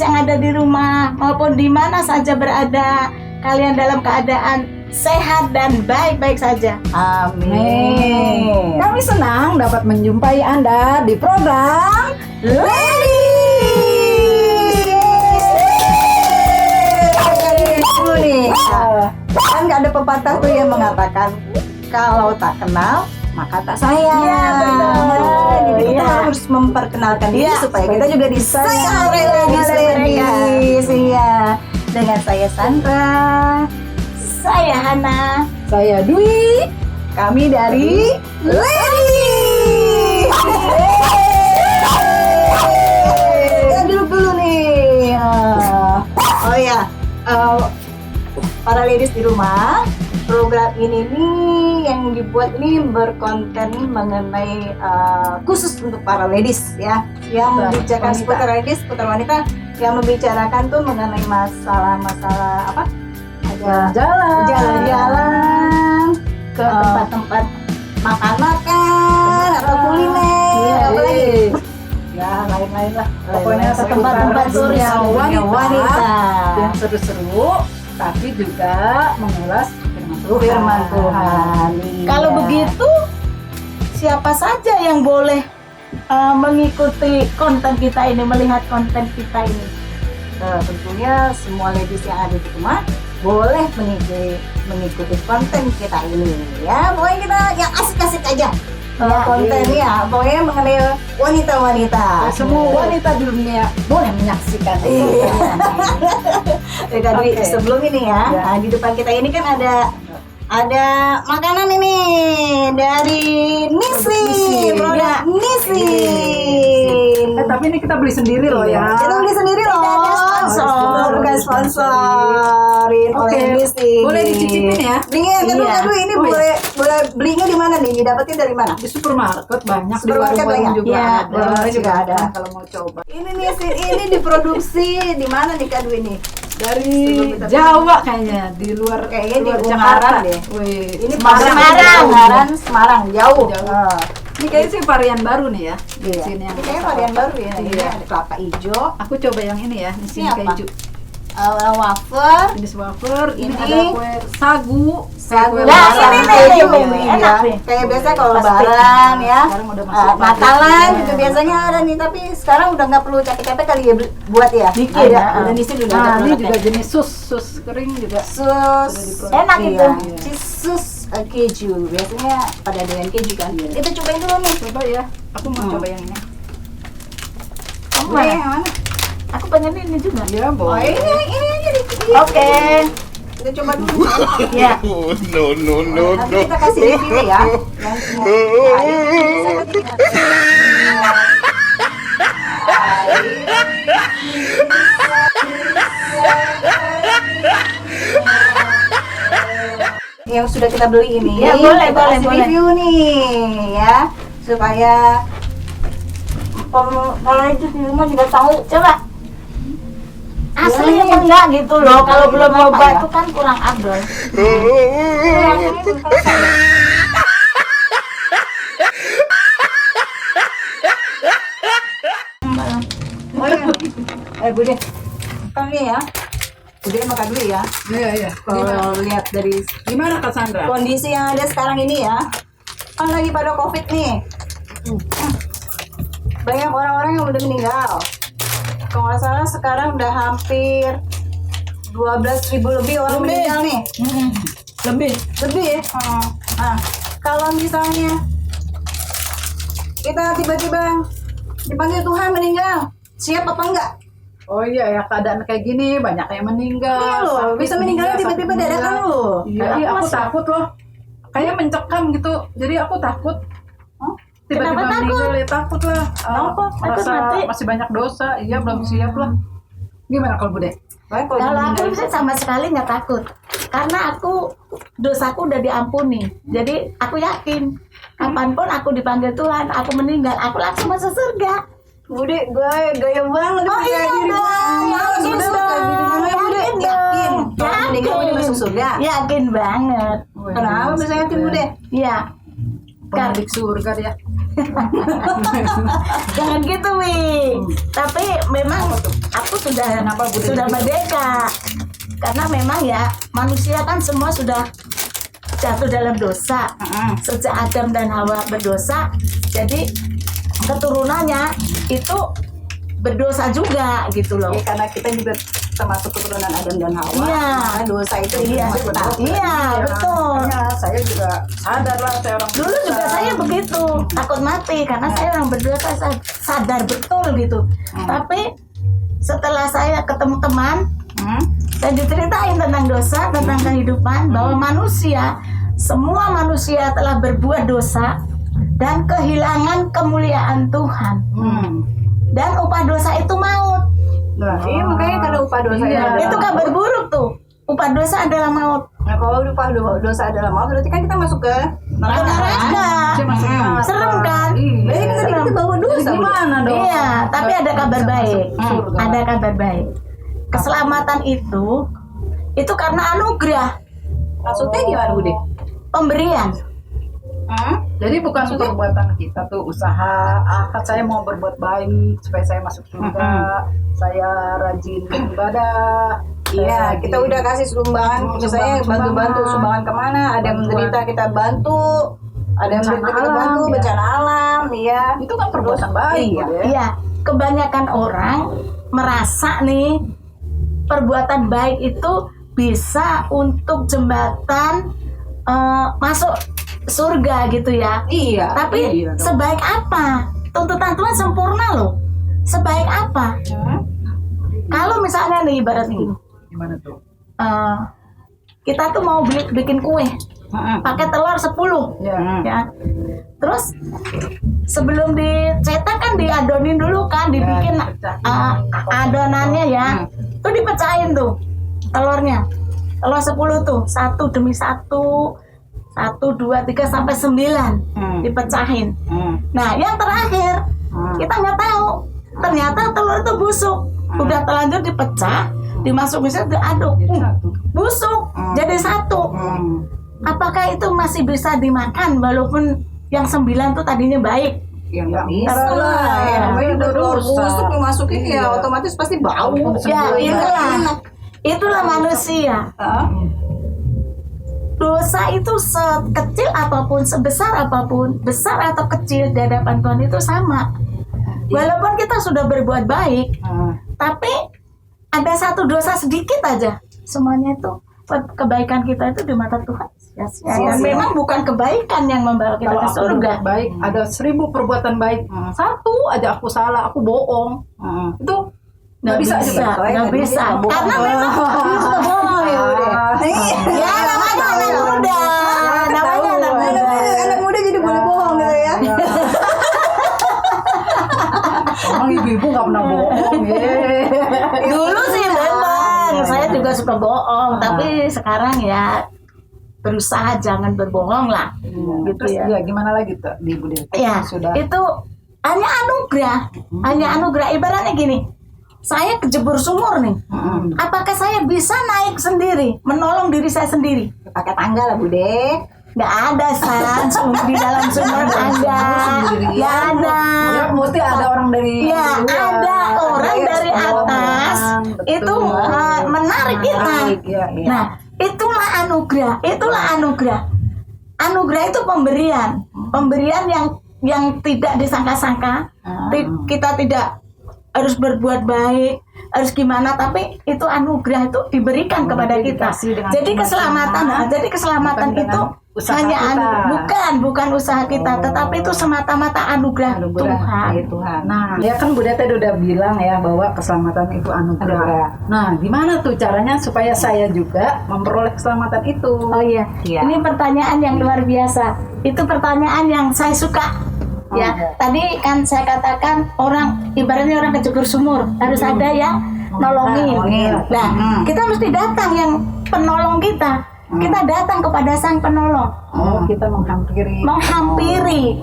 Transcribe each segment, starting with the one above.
yang ada di rumah maupun di mana saja berada, kalian dalam keadaan sehat dan baik-baik saja. Amin. Kami senang dapat menjumpai Anda di program Ladies. Dulu nih, kan nggak ada pepatah tuh yang mengatakan kalau tak kenal maka tak sayang. Iya, betul. Jadi kita Iya. harus memperkenalkan diri Iya, supaya kita juga disayang oleh ladies. Iya. Dengan saya Sandra. Saya Hana. Saya Dwi. Kami dari Ladies. Ya, dulu nih. Oh ya, para ladies di rumah, program ini nih yang dibuat ini berkonten mengenai khusus untuk para ladies ya, yang membicarakan seputar ladies, seputar wanita, yang membicarakan tuh mengenai masalah-masalah apa? Jalan-jalan ke tempat-tempat makan-makan atau kuliner, apalagi ya lain-lain lah. Pokoknya tempat-tempat turis wanita yang seru-seru, tapi juga mengulas firman Tuhan. Kalau begitu, siapa saja yang boleh mengikuti konten kita ini, melihat konten kita ini? Tentunya semua ladies yang ada di rumah boleh mengikuti konten kita ini ya. Pokoknya kita yang asik-asik aja kontennya, pokoknya mengenai wanita-wanita. semua wanita di dunia boleh menyaksikan. Jadi sebelum ini ya, nah, di depan kita ini kan ada makanan ini dari Nissin, produk Nissin. Tapi ini kita beli sendiri loh ya. Kita beli sendiri loh. Bukan sponsorin oleh Nissin. Boleh dicicipin ya. Dingin, aduh ini boleh belinya di mana nih? Didapetin dari mana? Di supermarket banyak, Supermarket di warung banyak? juga Iya, ada. warung juga ada. Kalau mau coba. Ini Nissin ini diproduksi di mana nih Kak Dwi ini? Dari Jawa kayaknya, di luar Kayaknya di luar Ungaran deh. Wih, Ini Semarang. Jauh. Jauh. Ini kayaknya sih varian baru nih ya. Iya. Sini yang Ini kayaknya varian baru ya. Ini Iya. ada kelapa hijau, Aku coba yang ini ya, di sini Ini apa? keju. wafer, Jenis wafer, ini Ini ada kue sagu. sagu, Kue Nah, lebaran. ini keju. nih, Iya. enak nih. Kayak biasa kalau Pasti. lebaran ya. Sekarang udah masuk Natalan budget. juga biasanya ada nih, tapi sekarang udah nggak perlu capek-capek kali ya buat ya. Bikin, Ada, ya. udah Nissin udah ada Nah, ini produknya. juga jenis sus kering juga. Sus Enak iya. itu. Cheese sus keju. Biasanya pada doyan keju kan. Kita cobain dulu nih. Coba ya, aku mau coba yang ini. Kamu Ini mana? yang mana? Aku pengen ini juga. Ya, Oh, boleh. ini aja di. Oke. Kita coba dulu. Ya. No. Nanti kita kasih review ya. Yang sudah kita beli ini, Ya, boleh, kita boleh, kasih boleh. review nih ya, supaya kalau itu di rumah juga tahu. Coba. Asli Boleh. apa enggak gitu loh. Kalau belum Apa nyoba ya? itu kan kurang afdol. Bude, kami ya, Bude makan dulu ya. Iya. Kalau lihat dari Gimana Kak Sandra? kondisi yang ada sekarang ini ya, kan lagi pada COVID nih. Banyak orang-orang yang udah meninggal. Kalau nggak salah sekarang udah hampir 12.000 lebih orang meninggal nih. Lebih. Lebih ya. Nah, kalau misalnya kita tiba-tiba dipanggil Tuhan meninggal, siap apa enggak? Oh iya ya, keadaan kayak gini banyak yang meninggal. Iya loh, sakit bisa meninggalnya tiba-tiba sakit dadakan meninggal. loh. Iya, aku takut loh. Kayaknya mencekam gitu. Jadi aku takut. Tiba-tiba Kenapa meninggal ya takut lah. Kenapa? Takut Merasa mati? masih banyak dosa. Iya, belum siap lah. Gimana kalau Bude? Baik, Kalau aku sih sama sekali nggak takut, karena aku dosaku udah diampuni. Jadi aku yakin kapanpun aku dipanggil Tuhan, aku meninggal, aku langsung masuk surga. Bude, gue gaya banget. Oh iya dong, yakin dong, yakin dong, Kalau meninggal Bude masuk surga. yakin banget. Kenapa bisa yakin Bude? Iya, pemilik surga dia. Jangan gitu, Wi. Tapi memang aku sudah merdeka. Karena memang ya manusia kan semua sudah jatuh dalam dosa. Sejak Adam dan Hawa berdosa, jadi keturunannya itu berdosa juga gitu loh. Ya, karena kita juga termasuk keturunan Adam dan Hawa. Iya. Maka dosa itu Iya, masuk ke dalam. iya, betul. Makanya saya juga sadar lah saya orang Dulu juga saya begitu, takut mati karena saya orang berdosa, saya sadar betul gitu. Tapi setelah saya ketemu teman, saya diceritain tentang dosa, tentang kehidupan, bahwa manusia, semua manusia telah berbuat dosa dan kehilangan kemuliaan Tuhan. Dan upah dosa itu maut. Nah, iya makanya karena upah dosa Itu kabar buruk tuh. Upah dosa adalah maut. Nah, kalau upah dosa adalah maut, berarti kan kita masuk ke Ke neraka. neraka. Serem kan? Berarti kan tadi kita bawa dosa. Gimana dong? Iya, tapi ada kabar baik. surga. Ada kabar baik. Keselamatan itu karena anugerah, Maksudnya gimana, Bude? pemberian. Jadi bukan perbuatan kita tuh usaha, saya mau berbuat baik supaya saya masuk surga, saya rajin beribadah. Iya, kita udah kasih sumbangan, misalnya bantu-bantu sumbangan kemana, ada yang menderita kita bantu, ada yang menderita kita alam, bantu, ya. bencana alam, iya. Itu kan perbuatan baik. Iya. ya. Iya, kebanyakan orang merasa nih perbuatan baik itu bisa untuk jembatan masuk surga gitu ya. Iya. Tapi iya dong. sebaik apa? Tuntutan Tuhan sempurna loh. Sebaik apa? Kalau misalnya nih ibarat gini, Gimana tuh? kita tuh mau bikin kue, pakai telur 10, Ya. ya. Terus sebelum dicetak kan diadonin dulu kan, dibikin adonannya ya. Tuh dipecahin tuh telurnya. Telur 10 tuh, satu demi satu. 1, 2, 3 sampai 9 dipecahin. Nah, yang terakhir kita nggak tahu. Ternyata telur itu busuk. Udah terlanjur dipecah, dimasukin situ diaduk. Busuk, jadi 1. Apakah itu masih bisa dimakan walaupun yang 9 tuh tadinya baik? Ya nggak bisa Taruh lah. lah, Ya, namanya udah telur dosa. busuk dimasukin ya otomatis pasti bau. Ya, itulah manusia. Dosa itu sekecil apapun, sebesar apapun, besar atau kecil di hadapan Tuhan itu sama. Walaupun kita sudah berbuat baik, tapi ada satu dosa sedikit aja, semuanya itu kebaikan kita itu di mata Tuhan. Dan memang bukan kebaikan yang membawa kita Kalau ke aku surga. berbuat baik, ada 1000 perbuatan baik. Satu aja aku salah, aku bohong. Itu nggak bisa. nggak bisa. Karena memang Ya udah. ya namanya anak muda, namanya anak muda. Anak muda jadi boleh bohong gitu ya. Emang ibu-ibu nggak pernah bohong. Dulu sih memang saya juga suka bohong, tapi sekarang ya berusaha jangan berbohong lah, gitu Terus ya. ya gimana lagi tuh di Ibu Deti? Ya, Sudah. itu hanya anugerah. Ibaratnya gini, saya kejebur sumur nih. Apakah saya bisa naik sendiri, menolong diri saya sendiri? Pakai tangga lah, Bude. Nggak ada san, di dalam sumur ada, nggak ada. Ya, mesti ada orang dari Ya, ada orang dari atas itu menarik kita. Nah, itulah anugerah. Anugerah itu pemberian yang tidak disangka-sangka. Kita tidak harus berbuat baik, harus gimana, tapi itu anugerah itu diberikan kepada kita. Jadi keselamatan itu hanya bukan usaha kita, tetapi itu semata-mata anugerah Tuhan. Nah, ya kan Bu Dete udah bilang ya bahwa keselamatan itu anugerah. Nah, gimana tuh caranya supaya saya juga memperoleh keselamatan itu? Oh iya, ini pertanyaan yang luar biasa. Itu pertanyaan yang saya suka. Ya, tadi kan saya katakan ibaratnya orang kejebur sumur, harus ada yang nolongin. Nah, kita mesti datang yang penolong kita. Kita datang kepada Sang Penolong. Kita menghampiri.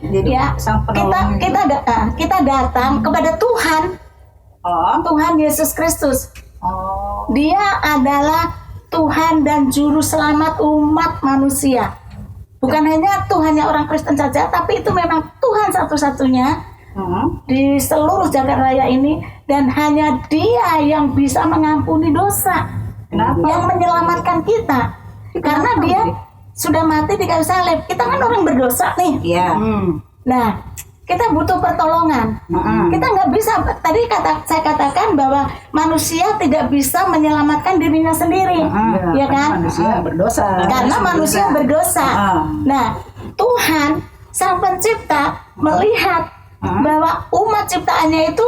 Jadi Ya, Sang Penolong kita datang kepada Tuhan. Tuhan Yesus Kristus. Dia adalah Tuhan dan Juru Selamat umat manusia. Bukan hanya Tuhannya orang Kristen saja, tapi itu memang Tuhan satu-satunya di seluruh jagat raya ini, dan hanya Dia yang bisa mengampuni dosa. Kenapa? Yang menyelamatkan kita. Karena Dia sudah mati di kayu salib. Kita kan orang berdosa nih. Iya. Nah, kita butuh pertolongan. Kita nggak bisa. Tadi saya katakan bahwa manusia tidak bisa menyelamatkan dirinya sendiri, ya kan? Manusia berdosa. Karena manusia berdosa. Nah, Tuhan Sang Pencipta melihat bahwa umat ciptaannya itu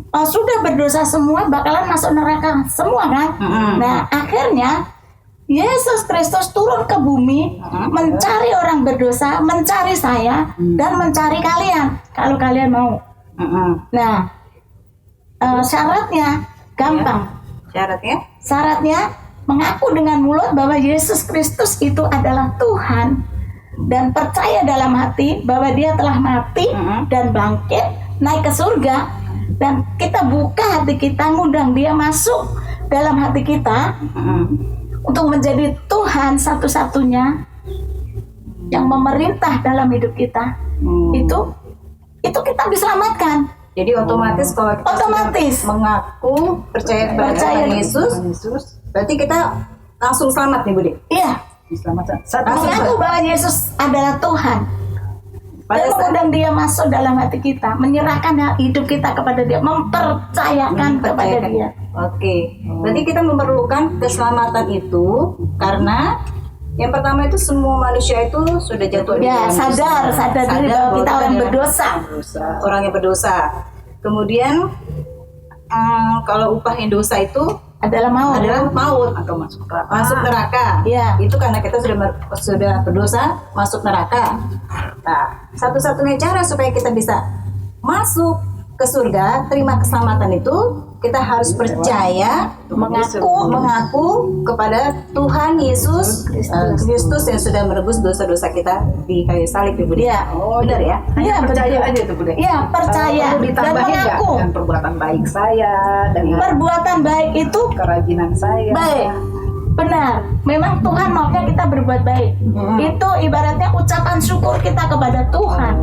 sudah berdosa semua, bakalan masuk neraka semua kan. Nah, akhirnya Yesus Kristus turun ke bumi, mencari orang berdosa, mencari saya, dan mencari kalian kalau kalian mau. Nah, syaratnya gampang. Syaratnya mengaku dengan mulut bahwa Yesus Kristus itu adalah Tuhan, dan percaya dalam hati bahwa Dia telah mati dan bangkit, naik ke surga, dan kita buka hati kita, ngundang Dia masuk dalam hati kita untuk menjadi Tuhan satu-satunya yang memerintah dalam hidup kita. Itu kita diselamatkan. Jadi otomatis kalau kita Otomatis. sudah mengaku percaya kepada Percaya. Tuhan Yesus, Yesus berarti kita langsung selamat nih Budi. Iya, diselamatkan. Satu mengaku bahwa Yesus adalah Tuhan, dan Pada saat mengundang Dia masuk dalam hati kita, menyerahkan hidup kita kepada Dia, mempercayakan kepada Dia. Oke, berarti kita memerlukan keselamatan itu karena yang pertama itu semua manusia itu sudah jatuh di Ya, dalam dosa. sadar diri bahwa kita orang adalah berdosa. orang yang berdosa. Kemudian kalau upah yang dosa itu Adalah mau. adalah maut, atau masuk neraka. masuk neraka. Iya. Itu karena kita sudah berdosa masuk neraka. Nah, satu-satunya cara supaya kita bisa masuk ke surga, terima keselamatan itu, kita harus percaya, mengaku kepada Tuhan Yesus Kristus yang sudah menebus dosa-dosa kita di kayu salib, Ibu. Iya. Oh, Benar ya? Iya, percaya betul. aja tuh Bude. Iya, percaya Perlu dan ditambahin nggak mengaku. dengan perbuatan baik saya, dengan Perbuatan baik itu kerajinan saya. baik. Benar. Memang Tuhan maunya kita berbuat baik. Itu ibaratnya ucapan syukur kita kepada Tuhan.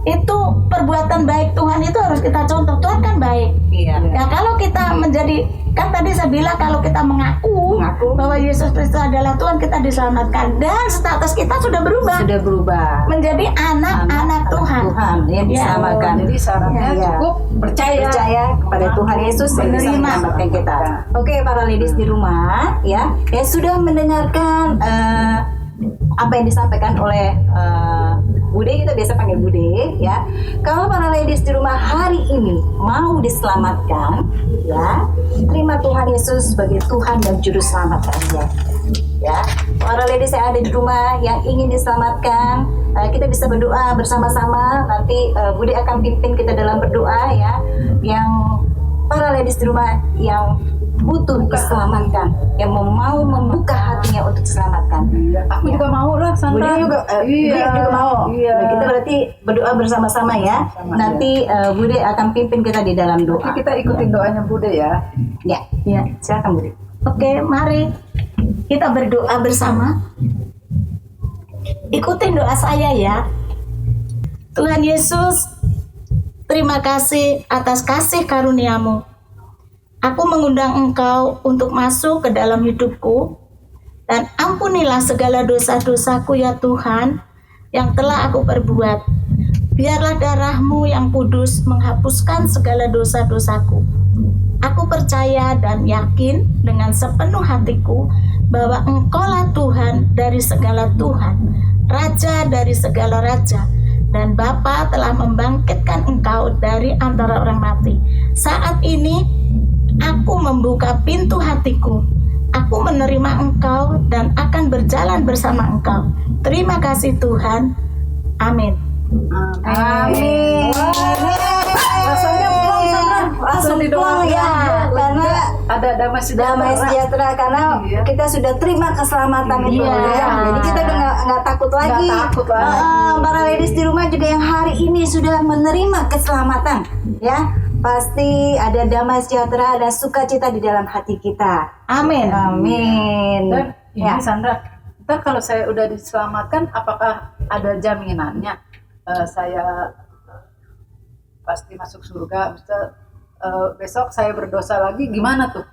Itu perbuatan baik Tuhan itu harus kita contoh. Tuhan kan baik. Iya. Ya, kalau kita menjadi, kan tadi saya bilang kalau kita mengaku bahwa Yesus Kristus adalah Tuhan, kita diselamatkan, dan status kita sudah berubah Sudah berubah. menjadi anak-anak Tuhan. Tuhan yang Ya. diselamatkan. Jadi syaratnya Iya. cukup percaya Kepada Tuhan Yesus yang bisa Menerima. menyelamatkan kita. Oke, para ladies di rumah ya, yang sudah mendengarkan apa yang disampaikan oleh Bude, kita biasa panggil Bude ya. Kalau para ladies di rumah hari ini mau diselamatkan ya, terima Tuhan Yesus sebagai Tuhan dan juru selamat kalian. Ya, para ladies yang ada di rumah yang ingin diselamatkan, kita bisa berdoa bersama-sama. Nanti Bude akan pimpin kita dalam berdoa ya. Yang para ladies di rumah yang butuh diselamatkan, yang mau membuka hatinya untuk diselamatkan. Aku juga mau lah, Sandra. Bude juga mau. Iya. Nah, kita berarti berdoa bersama-sama ya. Sama, Nanti Bude akan pimpin kita di dalam doa. Oke, kita ikutin doanya Bude ya. Ya, Ya. silakan Bude. Oke, mari kita berdoa bersama. Ikutin doa saya ya. Tuhan Yesus, terima kasih atas kasih karunia-Mu. Aku mengundang Engkau untuk masuk ke dalam hidupku, dan ampunilah segala dosa-dosaku ya Tuhan yang telah aku perbuat. Biarlah darah-Mu yang kudus menghapuskan segala dosa-dosaku. Aku percaya dan yakin dengan sepenuh hatiku bahwa Engkaulah Tuhan dari segala Tuhan, Raja dari segala Raja, dan Bapa telah membangkitkan Engkau dari antara orang mati. Saat ini aku membuka pintu hatiku. Aku menerima Engkau dan akan berjalan bersama Engkau. Terima kasih Tuhan. Amin. Amin. Rasanya plong, Sandra. Langsung didoakan. plong ya, karena Ada damai damai sejahtera karena Iya. kita sudah terima keselamatan itu Iya. ya. Jadi kita udah nggak takut lagi. takut lagi. Para ladies di rumah juga yang hari ini sudah menerima keselamatan ya, pasti ada damai sejahtera, ada sukacita di dalam hati kita. Amin. Amin. Dan ini Ya. Sandra, Ntar kalau saya udah diselamatkan, apakah ada jaminannya saya pasti masuk surga? Misal besok saya berdosa lagi, gimana tuh?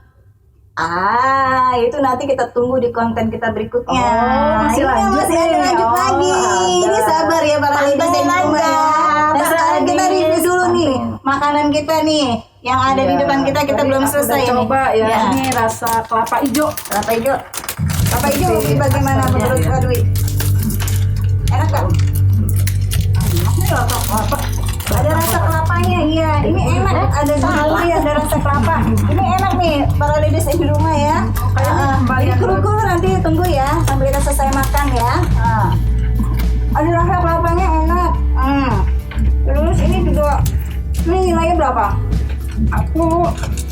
Itu nanti kita tunggu di konten kita berikutnya. Masih Ini lanjut masih ada nih. lanjut lagi. Ada. Ini sabar ya para ladies dan Pantengin ya. aja. Dan sekarang kita Ladies, review dulu nih pantengin. makanan kita nih yang ada di Iya, depan kita tadi belum aku selesai udah ini. coba ya, Ya. ini rasa kelapa hijau. Kelapa hijau. Kelapa hijau Oke, bagaimana asalnya menurut ya. Kak Dwi? Enak kan? Ini rasa kelapa. Ada rasa kelapanya, iya. Ini enak, ada gurih, ada rasa kelapa. Ini enak nih para ladies di rumah ya. Kayaknya kembali Ini yang kru nanti tunggu ya sampai kita selesai makan ya. Ada rasa kelapanya enak. Terus ini juga, ini nilainya berapa? Aku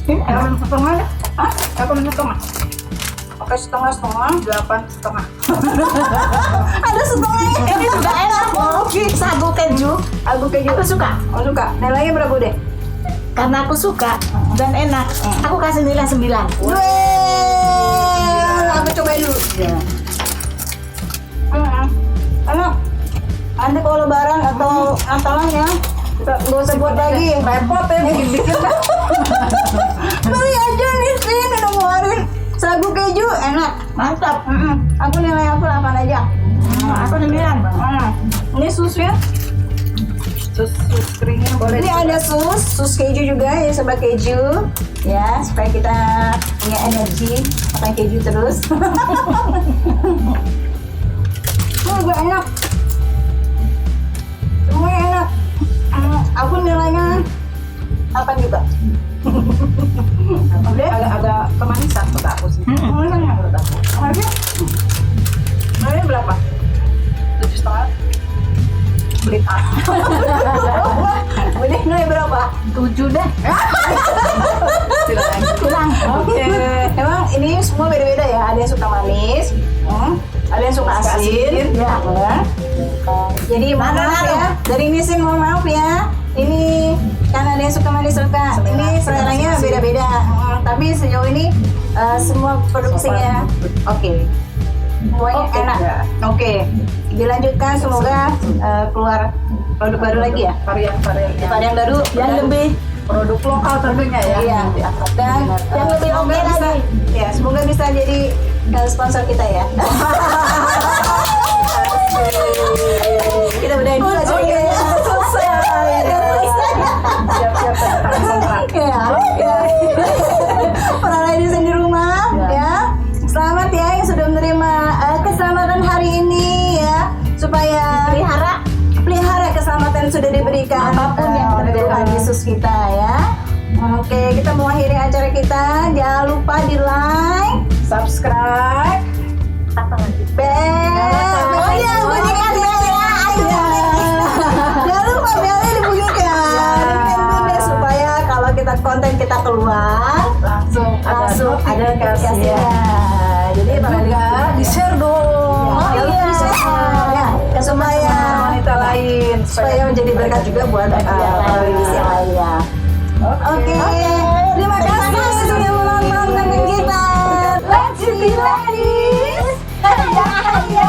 ini 8,5 ya? Hah? 8,5. Oke, setengah-setengah. 8,5. Ada setengahnya. Ini juga enak loh. Sagu keju. Aku keju. Aku suka. Oh, suka. Nilainya berapa deh? Karena aku suka dan enak. Aku kasih nilai 9. Aku cobain dulu. Ya. Enak. Nanti kalau lebaran atau Natalan ya, kita nggak usah buat lagi. Repot ya bikin-bikin. Beli aja nih sih, ngeluarin sagu keju enak. Mantap. Aku nilai aku 8 aja. Aku 9. Ini susnya. Sus keringnya boleh. Ini ada sus keju juga ya, sobat keju. Ya, supaya kita punya energi makan keju terus. Juga enak. Semuanya enak. Aku nilainya 8 juga. Agak kemanisan kata aku sih. Nilainya Menurut aku. nilainya berapa? 7,5. Beli Beli nilai berapa? 7 deh. silakan. Kurang. Oke. Emang ini semua beda-beda ya. Ada yang suka manis, ada yang suka asin. Ya. Jadi mohon maaf ya. Dari ini sih mohon maaf ya. Ini karena ada yang suka manis suka. Ini seleranya beda-beda. Tapi sejauh ini semua produksinya oke. Semuanya Oke, enak. ya. Oke. Dilanjutkan semoga keluar produk baru lagi ya. Varian-varian Varian baru Yang lebih produk lokal tentunya ya. Iya. Dan Yang lebih semoga oke bisa, lagi. ya semoga bisa jadi sponsor kita ya. Kita udahin dulu aja ya. Siap-siap kontrak. Ya. Para ladies di rumah ya. Selamat ya yang sudah menerima keselamatan hari ini ya. Supaya pelihara keselamatan yang sudah diberikan Apapun yang oleh terjadi. Tuhan Yesus kita ya. Oke, kita mau akhiri acara kita. Jangan lupa di like, Subscribe. bell. Oh iya, bunyikan belnya. Ayo. Jangan lupa belnya dibunyikan. Bunyikan dulu supaya kalau kita konten kita keluar Langsung ada notifikasinya. ya. Jadi para Juga di-share dong. Oh iya, ya, supaya wanita lain supaya menjadi berkat juga buat para ladies yang lainnya. Oke, terima kasih sudah menonton konten kita. Let's be ladies. Ya.